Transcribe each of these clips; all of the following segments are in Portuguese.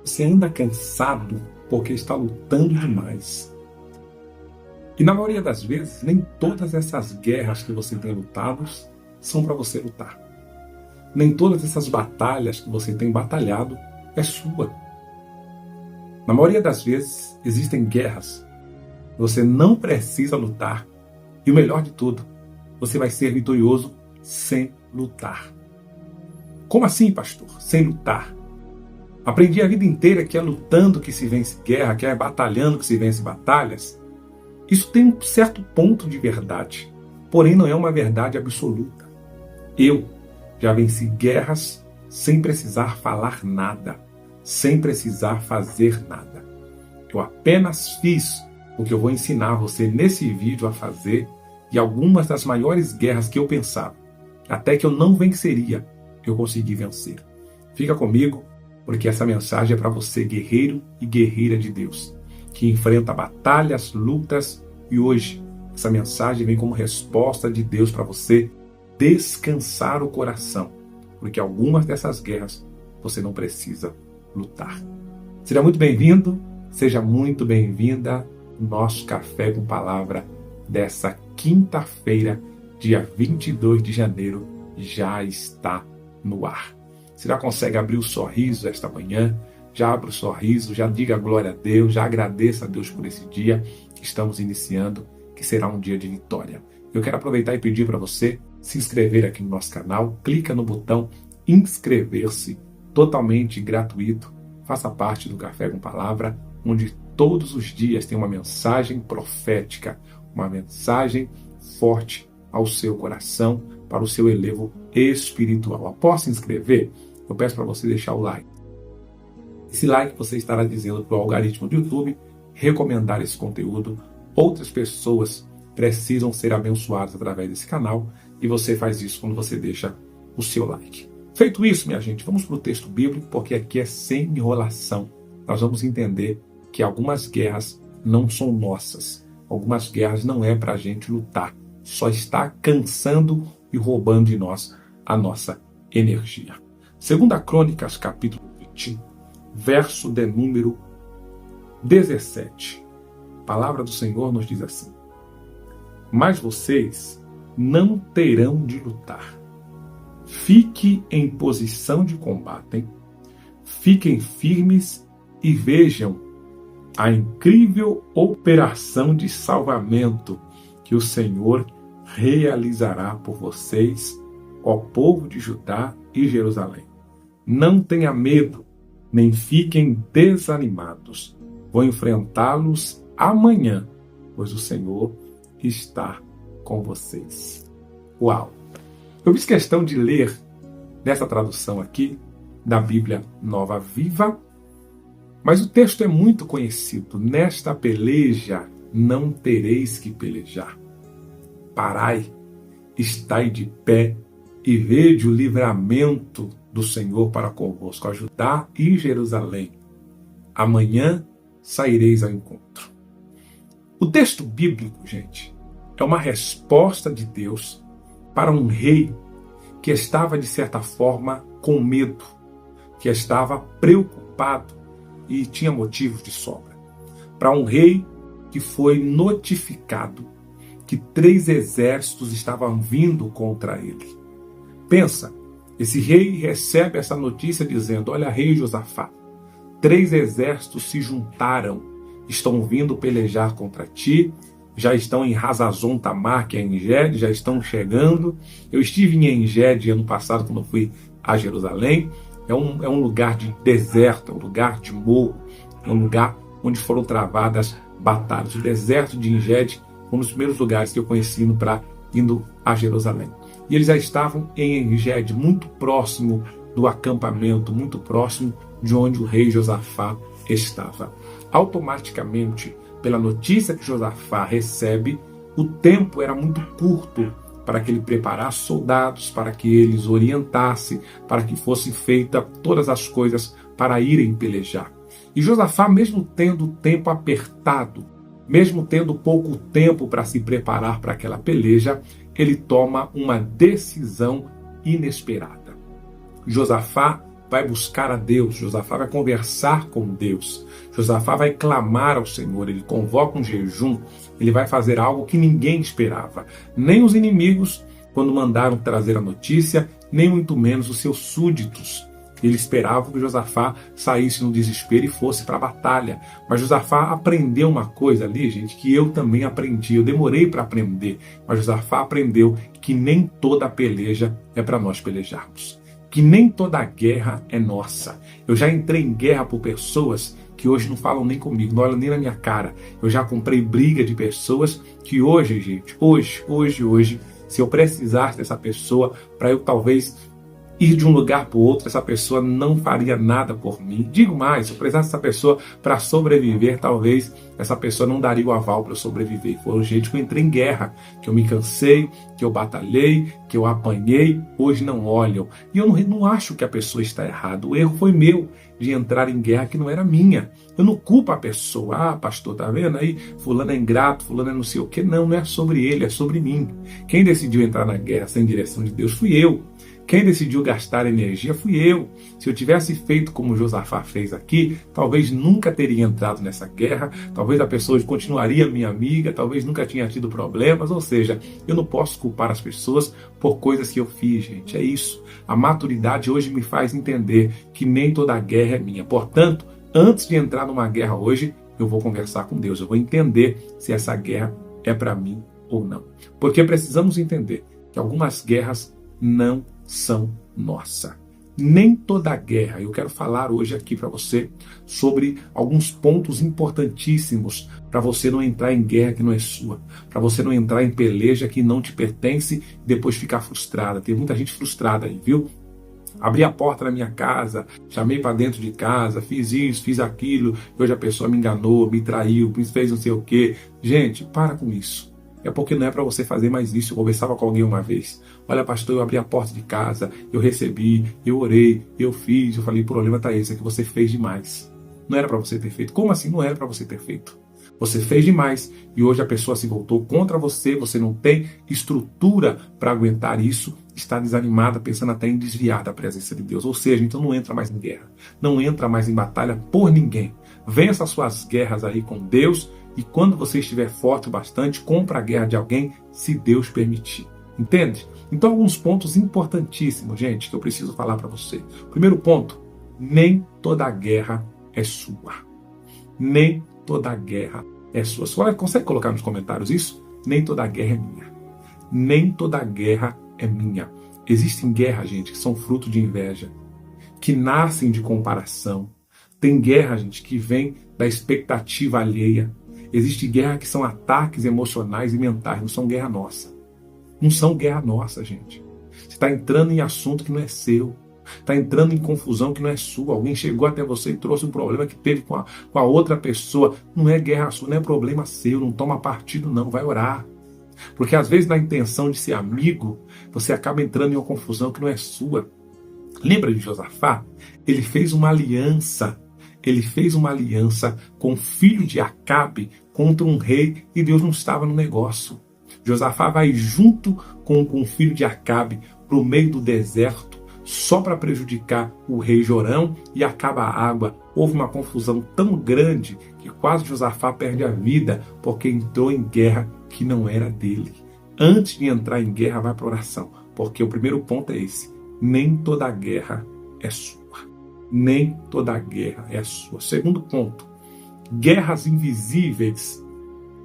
Você anda cansado porque está lutando demais. E na maioria das vezes, nem todas essas guerras que você tem lutado são para você lutar. Nem todas essas batalhas que você tem batalhado é sua. Na maioria das vezes, existem guerras que você não precisa lutar. E o melhor de tudo, você vai ser vitorioso sem lutar. Como assim, pastor? Sem lutar? Aprendi a vida inteira que é lutando que se vence guerra, que é batalhando que se vence batalhas. Isso tem um certo ponto de verdade, porém não é uma verdade absoluta. Eu já venci guerras sem precisar falar nada, sem precisar fazer nada. Eu apenas fiz o que eu vou ensinar você nesse vídeo a fazer, e algumas das maiores guerras que eu pensava, até que eu não venceria, eu consegui vencer. Fica comigo, porque essa mensagem é para você, guerreiro e guerreira de Deus, que enfrenta batalhas, lutas, e hoje essa mensagem vem como resposta de Deus para você descansar o coração, porque algumas dessas guerras você não precisa lutar. Seja muito bem-vindo, seja muito bem-vinda no nosso Café com Palavra dessa quinta-feira, dia 22 de janeiro, já está no ar. Você já consegue abrir o sorriso esta manhã? Já abre o sorriso, já diga glória a Deus, já agradeça a Deus por esse dia que estamos iniciando, que será um dia de vitória. Eu quero aproveitar e pedir para você se inscrever aqui no nosso canal, clica no botão inscrever-se, totalmente gratuito, faça parte do Café com Palavra, onde todos os dias tem uma mensagem profética, uma mensagem forte ao seu coração, para o seu elevo espiritual. Após se inscrever, eu peço para você deixar o like. Esse like você estará dizendo para o algoritmo do YouTube recomendar esse conteúdo. Outras pessoas precisam ser abençoadas através desse canal e você faz isso quando você deixa o seu like. Feito isso, minha gente, vamos para o texto bíblico, porque aqui é sem enrolação. Nós vamos entender que algumas guerras não são nossas. Algumas guerras não é para a gente lutar. Só está cansando e roubando de nós a nossa energia. 2 Crônicas, capítulo 20, verso de número 17. A palavra do Senhor nos diz assim: mas vocês não terão de lutar. Fique em posição de combate, fiquem firmes e vejam a incrível operação de salvamento que o Senhor realizará por vocês, ó povo de Judá e Jerusalém. Não tenha medo, nem fiquem desanimados. Vou enfrentá-los amanhã, pois o Senhor está com vocês. Uau! Eu fiz questão de ler nessa tradução aqui da Bíblia Nova Viva, mas o texto é muito conhecido. Nesta peleja não tereis que pelejar. Parai, estai de pé e vede o livramento do Senhor para convosco, a Judá e Jerusalém. Amanhã saireis ao encontro. O texto bíblico, gente, é uma resposta de Deus para um rei que estava, de certa forma, com medo, que estava preocupado e tinha motivos de sobra. Para um rei que foi notificado que 3 exércitos estavam vindo contra ele. Pensa, esse rei recebe essa notícia dizendo: olha, rei Josafá, 3 exércitos se juntaram, estão vindo pelejar contra ti, já estão em Hazazon Tamar, que é em Engedi, já estão chegando. Eu estive em Engedi ano passado, quando eu fui a Jerusalém. É um lugar de deserto, é um lugar de morro, é um lugar onde foram travadas batalhas. O deserto de Engedi foi um dos primeiros lugares que eu conheci indo a Jerusalém. E eles já estavam em Engedi, muito próximo do acampamento, muito próximo de onde o rei Josafá estava. Automaticamente, pela notícia que Josafá recebe, o tempo era muito curto para que ele preparasse soldados, para que eles orientassem, para que fossem feitas todas as coisas para irem pelejar. E Josafá, mesmo tendo o tempo apertado, mesmo tendo pouco tempo para se preparar para aquela peleja, ele toma uma decisão inesperada. Josafá vai buscar a Deus, Josafá vai conversar com Deus, Josafá vai clamar ao Senhor, ele convoca um jejum, ele vai fazer algo que ninguém esperava. Nem os inimigos, quando mandaram trazer a notícia, nem muito menos os seus súditos. Ele esperava que Josafá saísse no desespero e fosse para a batalha. Mas Josafá aprendeu uma coisa ali, gente, que eu também aprendi. Eu demorei para aprender, mas Josafá aprendeu que nem toda peleja é para nós pelejarmos. Que nem toda guerra é nossa. Eu já entrei em guerra por pessoas que hoje não falam nem comigo, não olham nem na minha cara. Eu já comprei briga de pessoas que hoje, gente, hoje, se eu precisasse dessa pessoa para eu talvez ir de um lugar para o outro, essa pessoa não faria nada por mim. Digo mais, se eu precisasse dessa pessoa para sobreviver, talvez essa pessoa não daria o aval para eu sobreviver. Foi o jeito que eu entrei em guerra, que eu me cansei, que eu batalhei, que eu apanhei, hoje não olham. E eu não acho que a pessoa está errada. O erro foi meu de entrar em guerra que não era minha. Eu não culpo a pessoa. Ah, pastor, tá vendo aí? Fulano é ingrato, fulano é não sei o quê. Não é sobre ele, é sobre mim. Quem decidiu entrar na guerra sem direção de Deus fui eu. Quem decidiu gastar energia fui eu. Se eu tivesse feito como Josafá fez aqui, talvez nunca teria entrado nessa guerra, talvez a pessoa continuaria minha amiga, talvez nunca tinha tido problemas, ou seja, eu não posso culpar as pessoas por coisas que eu fiz, gente, é isso. A maturidade hoje me faz entender que nem toda guerra é minha. Portanto, antes de entrar numa guerra hoje, eu vou conversar com Deus, eu vou entender se essa guerra é para mim ou não. Porque precisamos entender que algumas guerras não são nossa. Nem toda guerra. Eu quero falar hoje aqui para você sobre alguns pontos importantíssimos para você não entrar em guerra que não é sua, para você não entrar em peleja que não te pertence e depois ficar frustrada. Tem muita gente frustrada aí, viu? Abri a porta da minha casa, chamei para dentro de casa, fiz isso, fiz aquilo, hoje a pessoa me enganou, me traiu, me fez não sei o quê. Gente, para com isso. É porque não é para você fazer mais isso. Eu conversava com alguém uma vez. Olha, pastor, eu abri a porta de casa, eu recebi, eu orei, eu fiz. Eu falei, o problema está esse, é que você fez demais. Não era para você ter feito. Como assim não era para você ter feito? Você fez demais e hoje a pessoa se voltou contra você, você não tem estrutura para aguentar isso, está desanimada, pensando até em desviar da presença de Deus. Ou seja, então não entra mais em guerra, não entra mais em batalha por ninguém. Vença as suas guerras aí com Deus. E quando você estiver forte o bastante, compra a guerra de alguém, se Deus permitir. Entende? Então, alguns pontos importantíssimos, gente, que eu preciso falar para você. Primeiro ponto, nem toda guerra é sua. Nem toda guerra é sua. Você consegue colocar nos comentários isso? Nem toda guerra é minha. Nem toda guerra é minha. Existem guerras, gente, que são fruto de inveja, que nascem de comparação. Tem guerra, gente, que vem da expectativa alheia. Existe guerra que são ataques emocionais e mentais, não são guerra nossa. Não são guerra nossa, gente. Você está entrando em assunto que não é seu. Está entrando em confusão que não é sua. Alguém chegou até você e trouxe um problema que teve com a outra pessoa. Não é guerra sua, não é problema seu. Não toma partido, não. Vai orar. Porque às vezes na intenção de ser amigo, você acaba entrando em uma confusão que não é sua. Lembra de Josafá? Ele fez uma aliança. Ele fez uma aliança com o filho de Acabe contra um rei e Deus não estava no negócio. Josafá vai junto com o filho de Acabe para o meio do deserto só para prejudicar o rei Jorão e acaba a água. Houve uma confusão tão grande que quase Josafá perde a vida porque entrou em guerra que não era dele. Antes de entrar em guerra, vai para oração, porque o primeiro ponto é esse. Nem toda guerra é sua. Nem toda guerra é sua. Segundo ponto, guerras invisíveis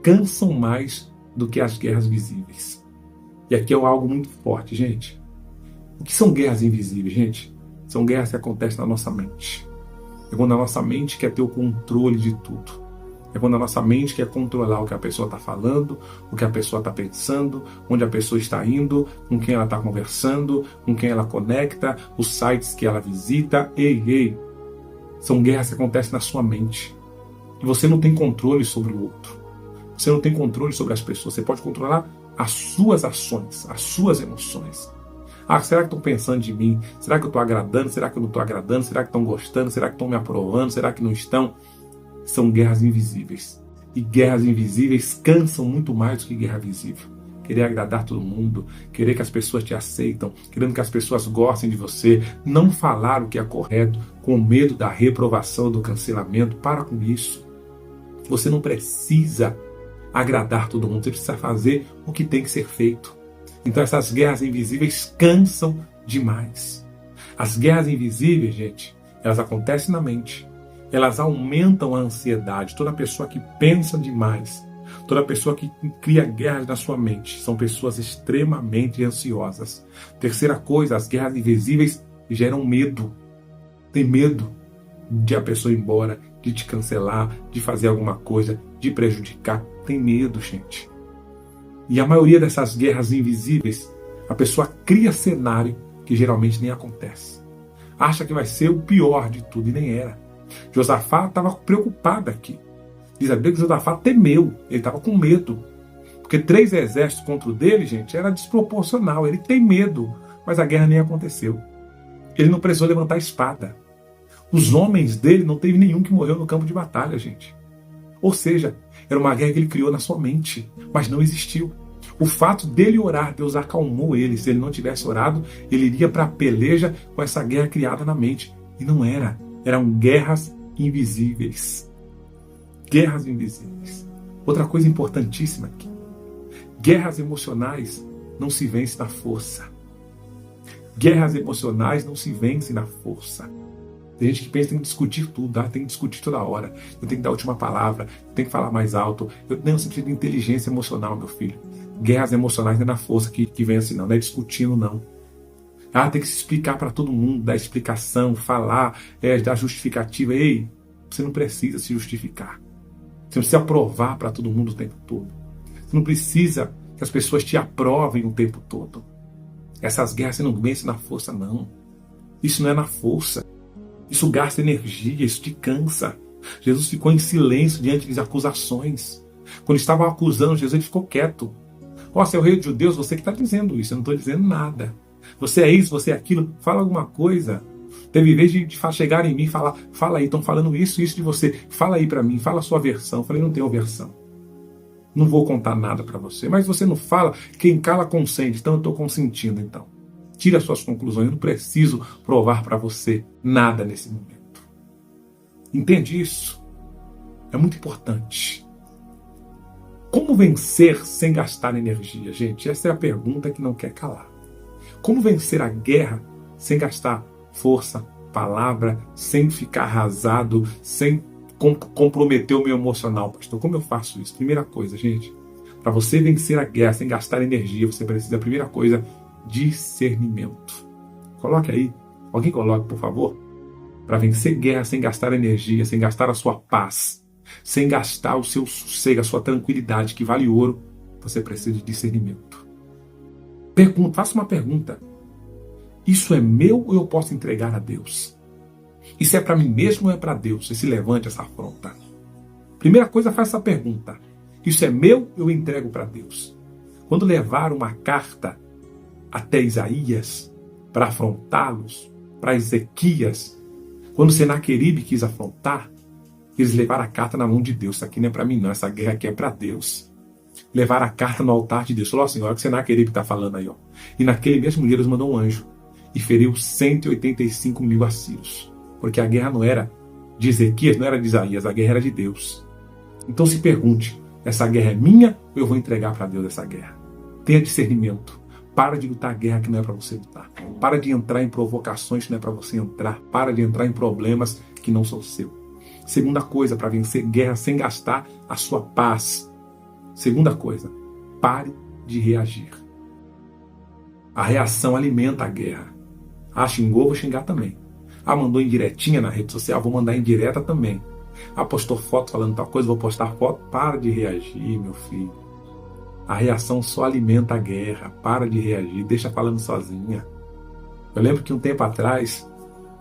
cansam mais do que as guerras visíveis. E aqui é algo muito forte, gente. O que são guerras invisíveis, gente? São guerras que acontecem na nossa mente. É quando a nossa mente quer ter o controle de tudo. É quando a nossa mente quer controlar o que a pessoa está falando, o que a pessoa está pensando, onde a pessoa está indo, com quem ela está conversando, com quem ela conecta, os sites que ela visita. Ei, são guerras que acontecem na sua mente. E você não tem controle sobre o outro. Você não tem controle sobre as pessoas. Você pode controlar as suas ações, as suas emoções. Ah, será que estão pensando de mim? Será que eu estou agradando? Será que eu não estou agradando? Será que estão gostando? Será que estão me aprovando? Será que não estão? São guerras invisíveis. E guerras invisíveis cansam muito mais do que guerra visível. querer agradar todo mundo, querer que as pessoas te aceitam, querendo que as pessoas gostem de você, não falar o que é correto, com medo da reprovação, do cancelamento. Para com isso. Você não precisa agradar todo mundo, você precisa fazer o que tem que ser feito. Então essas guerras invisíveis cansam demais. As guerras invisíveis, gente, elas acontecem na mente. Elas aumentam a ansiedade. Toda pessoa que pensa demais, toda pessoa que cria guerras na sua mente, são pessoas extremamente ansiosas. Terceira coisa, as guerras invisíveis geram medo. Tem medo de a pessoa ir embora, de te cancelar, de fazer alguma coisa, de prejudicar. Tem medo, gente. E a maioria dessas guerras invisíveis, a pessoa cria cenário que geralmente nem acontece. Acha que vai ser o pior de tudo e nem era. Josafá estava preocupado aqui. Diz a Bíblia que Josafá temeu, ele estava com medo. Porque 3 exércitos contra o dele, gente, era desproporcional. Ele tem medo, mas a guerra nem aconteceu. Ele não precisou levantar a espada. Os homens dele, não teve nenhum que morreu no campo de batalha, gente. Ou seja, era uma guerra que ele criou na sua mente, mas não existiu. O fato dele orar, Deus acalmou ele. Se ele não tivesse orado, ele iria para a peleja com essa guerra criada na mente. E não era. Eram guerras invisíveis. Guerras invisíveis. Outra coisa importantíssima aqui. Guerras emocionais não se vencem na força. Guerras emocionais não se vencem na força. Tem gente que pensa que tem que discutir tudo, tem que discutir toda hora. Eu tenho que dar a última palavra, eu tenho que falar mais alto. Não, você precisa de inteligência emocional, meu filho. Guerras emocionais não é na força que vence, não é discutindo, não. Tem que se explicar para todo mundo, dar explicação, falar, dar justificativa. Ei, você não precisa se justificar. Você não precisa provar para todo mundo o tempo todo. Você não precisa que as pessoas te aprovem o tempo todo. Essas guerras você não vence na força, não. Isso não é na força. Isso gasta energia, isso te cansa. Jesus ficou em silêncio diante das acusações. Quando estavam acusando Jesus, ele ficou quieto. Você é o rei dos judeus, você que está dizendo isso, eu não estou dizendo nada. Você é isso, você é aquilo, fala alguma coisa. Teve vez de chegar em mim e falar, fala aí, estão falando isso de você. Fala aí para mim, fala a sua versão. Eu falei, não tenho versão. Não vou contar nada para você. Mas você não fala, quem cala consente, então eu estou consentindo então. Tira as suas conclusões, eu não preciso provar para você nada nesse momento. Entende isso? É muito importante. Como vencer sem gastar energia? Gente, essa é a pergunta que não quer calar. Como vencer a guerra sem gastar força, palavra, sem ficar arrasado, sem comprometer o meu emocional, pastor? Como eu faço isso? Primeira coisa, gente, para você vencer a guerra sem gastar energia, você precisa, primeira coisa, discernimento. Coloque aí, alguém coloque, por favor. Para vencer guerra sem gastar energia, sem gastar a sua paz, sem gastar o seu sossego, a sua tranquilidade, que vale ouro, você precisa de discernimento. Faça uma pergunta. Isso é meu ou eu posso entregar a Deus? Isso é para mim mesmo ou é para Deus? Você se levante essa afronta. Primeira coisa, faça essa pergunta. Isso é meu ou eu entrego para Deus? Quando levaram uma carta até Isaías para afrontá-los, para Ezequias, quando Senaqueribe quis afrontar, eles levaram a carta na mão de Deus. Isso aqui não é para mim não, essa guerra aqui é para Deus. Levaram a carta no altar de Deus. Falou assim, olha o que Senaqueribe está falando aí. Ó. E naquele mesmo dia Deus mandou um anjo e feriu 185 mil assírios. Porque a guerra não era de Ezequias, não era de Isaías, a guerra era de Deus. Então se pergunte, essa guerra é minha ou eu vou entregar para Deus essa guerra? Tenha discernimento. Para de lutar a guerra que não é para você lutar. Para de entrar em provocações que não é para você entrar. Para de entrar em problemas que não são seus. Segunda coisa, para vencer guerra sem gastar a sua paz. Segunda coisa, pare de reagir. A reação alimenta a guerra. Xingou, vou xingar também. Mandou indiretinha na rede social, vou mandar indireta também. Postou foto falando tal coisa, vou postar foto. Para de reagir, meu filho. A reação só alimenta a guerra. Para de reagir, deixa falando sozinha. Eu lembro que um tempo atrás,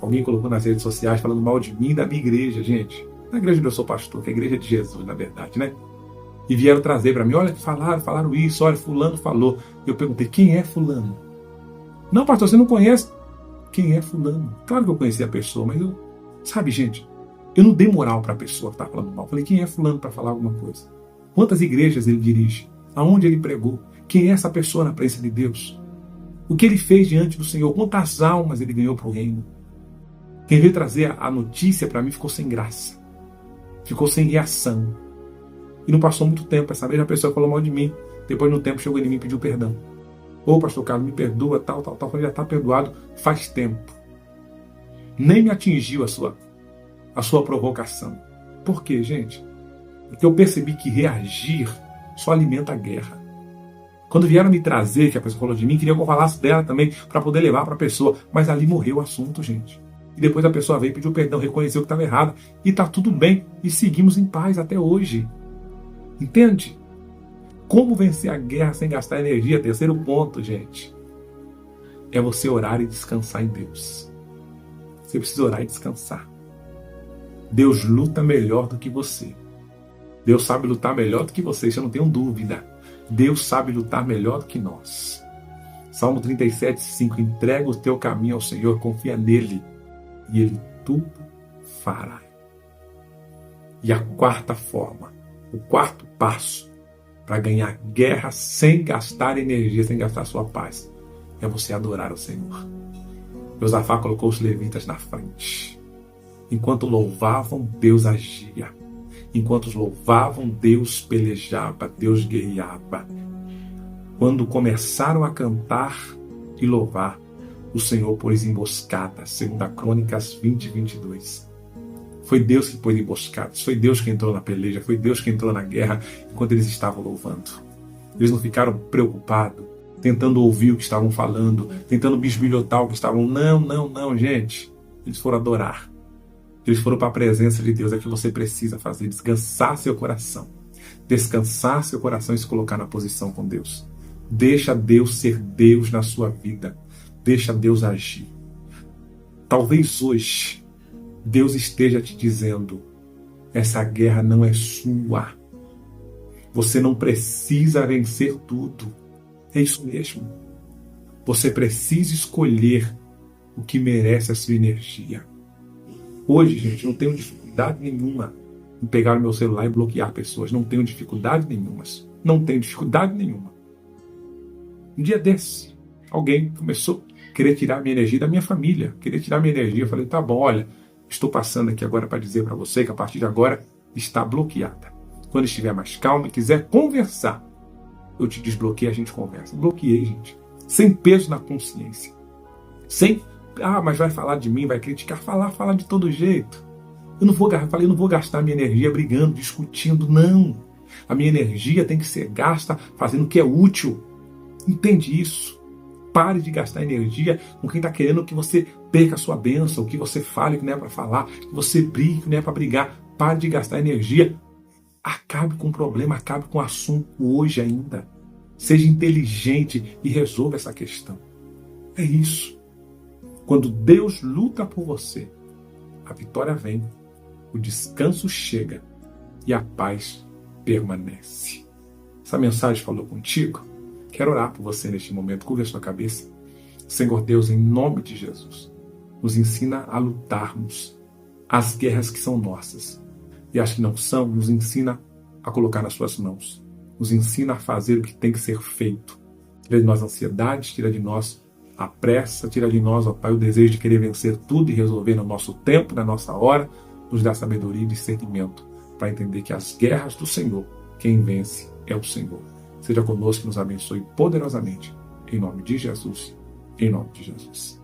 alguém colocou nas redes sociais falando mal de mim e da minha igreja, gente. Na igreja onde eu sou pastor, que é a igreja de Jesus, na verdade, né? E vieram trazer para mim, olha, falaram isso, olha, fulano falou. Eu perguntei, quem é fulano? Não, pastor, você não conhece? Quem é fulano? Claro que eu conheci a pessoa, mas sabe, gente, eu não dei moral para a pessoa que está falando mal. Eu falei, quem é fulano para falar alguma coisa? Quantas igrejas ele dirige? Aonde ele pregou? Quem é essa pessoa na presença de Deus? O que ele fez diante do Senhor? Quantas almas ele ganhou para o reino? Quem veio trazer a notícia para mim ficou sem graça. Ficou sem reação. E não passou muito tempo. Essa mesma pessoa falou mal de mim. Depois, no tempo, chegou em mim e pediu perdão. Ô, pastor Carlos, me perdoa, tal. Falei, já está perdoado faz tempo. Nem me atingiu a sua provocação. Por quê, gente? Porque eu percebi que reagir só alimenta a guerra. Quando vieram me trazer, que a pessoa falou de mim, queria que eu falasse dela também, para poder levar para a pessoa. Mas ali morreu o assunto, gente. E depois a pessoa veio, pediu perdão, reconheceu que estava errado. E está tudo bem. E seguimos em paz até hoje. Entende? Como vencer a guerra sem gastar energia? Terceiro ponto, gente. É você orar e descansar em Deus. Você precisa orar e descansar. Deus luta melhor do que você. Deus sabe lutar melhor do que você, isso eu não tenho dúvida. Deus sabe lutar melhor do que nós. Salmo 37:5. Entrega o teu caminho ao Senhor, confia nele, e ele tudo fará. E a quarta forma, o quarto passo para ganhar guerra sem gastar energia, sem gastar sua paz, é você adorar o Senhor. Josafá colocou os levitas na frente. Enquanto louvavam, Deus agia. Enquanto louvavam, Deus pelejava, Deus guerreava. Quando começaram a cantar e louvar, o Senhor pôs emboscadas, segundo a Crônicas 20:22. Foi Deus que pôs emboscadas, foi Deus que entrou na peleja, foi Deus que entrou na guerra enquanto eles estavam louvando. Eles não ficaram preocupados, tentando ouvir o que estavam falando, tentando bisbilhotar o que estavam. Não, gente. Eles foram adorar. Eles foram para a presença de Deus. É o que você precisa fazer, descansar seu coração. Descansar seu coração e se colocar na posição com Deus. Deixa Deus ser Deus na sua vida. Deixa Deus agir. Talvez hoje Deus esteja te dizendo: essa guerra não é sua. Você não precisa vencer tudo. É isso mesmo. Você precisa escolher o que merece a sua energia. Hoje, gente, eu não tenho dificuldade nenhuma em pegar o meu celular e bloquear pessoas. Não tenho dificuldade nenhuma. Não tenho dificuldade nenhuma. Um dia desse, alguém começou a querer tirar minha energia da minha família. Querer tirar minha energia. Eu falei, tá bom, olha, estou passando aqui agora para dizer para você que a partir de agora está bloqueada. Quando estiver mais calmo e quiser conversar, eu te desbloqueio e a gente conversa. Bloqueei, gente. Sem peso na consciência. Sem, mas vai falar de mim, vai criticar. Falar de todo jeito. Eu não vou gastar minha energia brigando, discutindo, não. A minha energia tem que ser gasta fazendo o que é útil. Entende isso? Pare de gastar energia com quem está querendo que você perca a sua bênção, que você fale que não é para falar, que você brigue que não é para brigar. Pare de gastar energia. Acabe com o problema, acabe com o assunto hoje ainda. Seja inteligente e resolva essa questão. É isso. Quando Deus luta por você, a vitória vem, o descanso chega e a paz permanece. Essa mensagem falou contigo? Quero orar por você neste momento. Curva a sua cabeça. Senhor Deus, em nome de Jesus, nos ensina a lutarmos as guerras que são nossas. E as que não são, nos ensina a colocar nas suas mãos. Nos ensina a fazer o que tem que ser feito. Tira de nós a ansiedade, tira de nós a pressa, tira de nós, ó Pai, o desejo de querer vencer tudo e resolver no nosso tempo, na nossa hora. Nos dá sabedoria e discernimento para entender que as guerras do Senhor, quem vence é o Senhor. Seja conosco e nos abençoe poderosamente. Em nome de Jesus. Em nome de Jesus.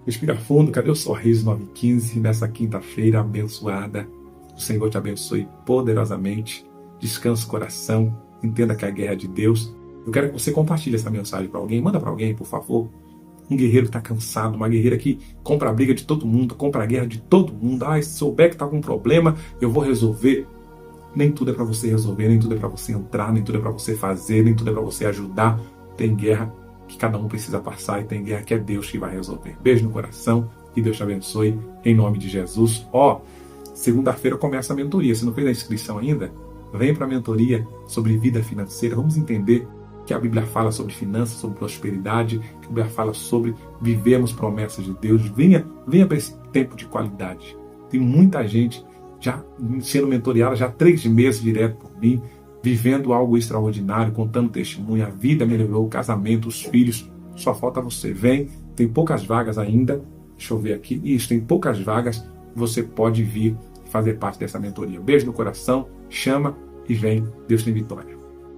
Respira fundo. Cadê o sorriso 9h15 nessa quinta-feira abençoada? O Senhor te abençoe poderosamente. Descanse o coração. Entenda que a guerra é de Deus. Eu quero que você compartilhe essa mensagem para alguém. Manda para alguém, por favor. Um guerreiro que está cansado. Uma guerreira que compra a briga de todo mundo. Compra a guerra de todo mundo. Se souber que está com um problema, eu vou resolver. Nem tudo é para você resolver. Nem tudo é para você entrar. Nem tudo é para você fazer. Nem tudo é para você ajudar. Tem guerra que cada um precisa passar. E tem guerra que é Deus que vai resolver. Beijo no coração. E Deus te abençoe. Em nome de Jesus. Segunda-feira começa a mentoria. Se não fez a inscrição ainda, vem para a mentoria sobre vida financeira. Vamos entender que a Bíblia fala sobre finanças, sobre prosperidade, que a Bíblia fala sobre vivermos promessas de Deus. Venha para esse tempo de qualidade. Tem muita gente já sendo mentoriada, já 3 meses direto por mim. vivendo algo extraordinário, contando testemunho, a vida melhorou, o casamento, os filhos, só falta você. Vem, tem poucas vagas ainda, deixa eu ver aqui, isso, tem poucas vagas, você pode vir fazer parte dessa mentoria. Beijo no coração, chama e vem, Deus tem vitória.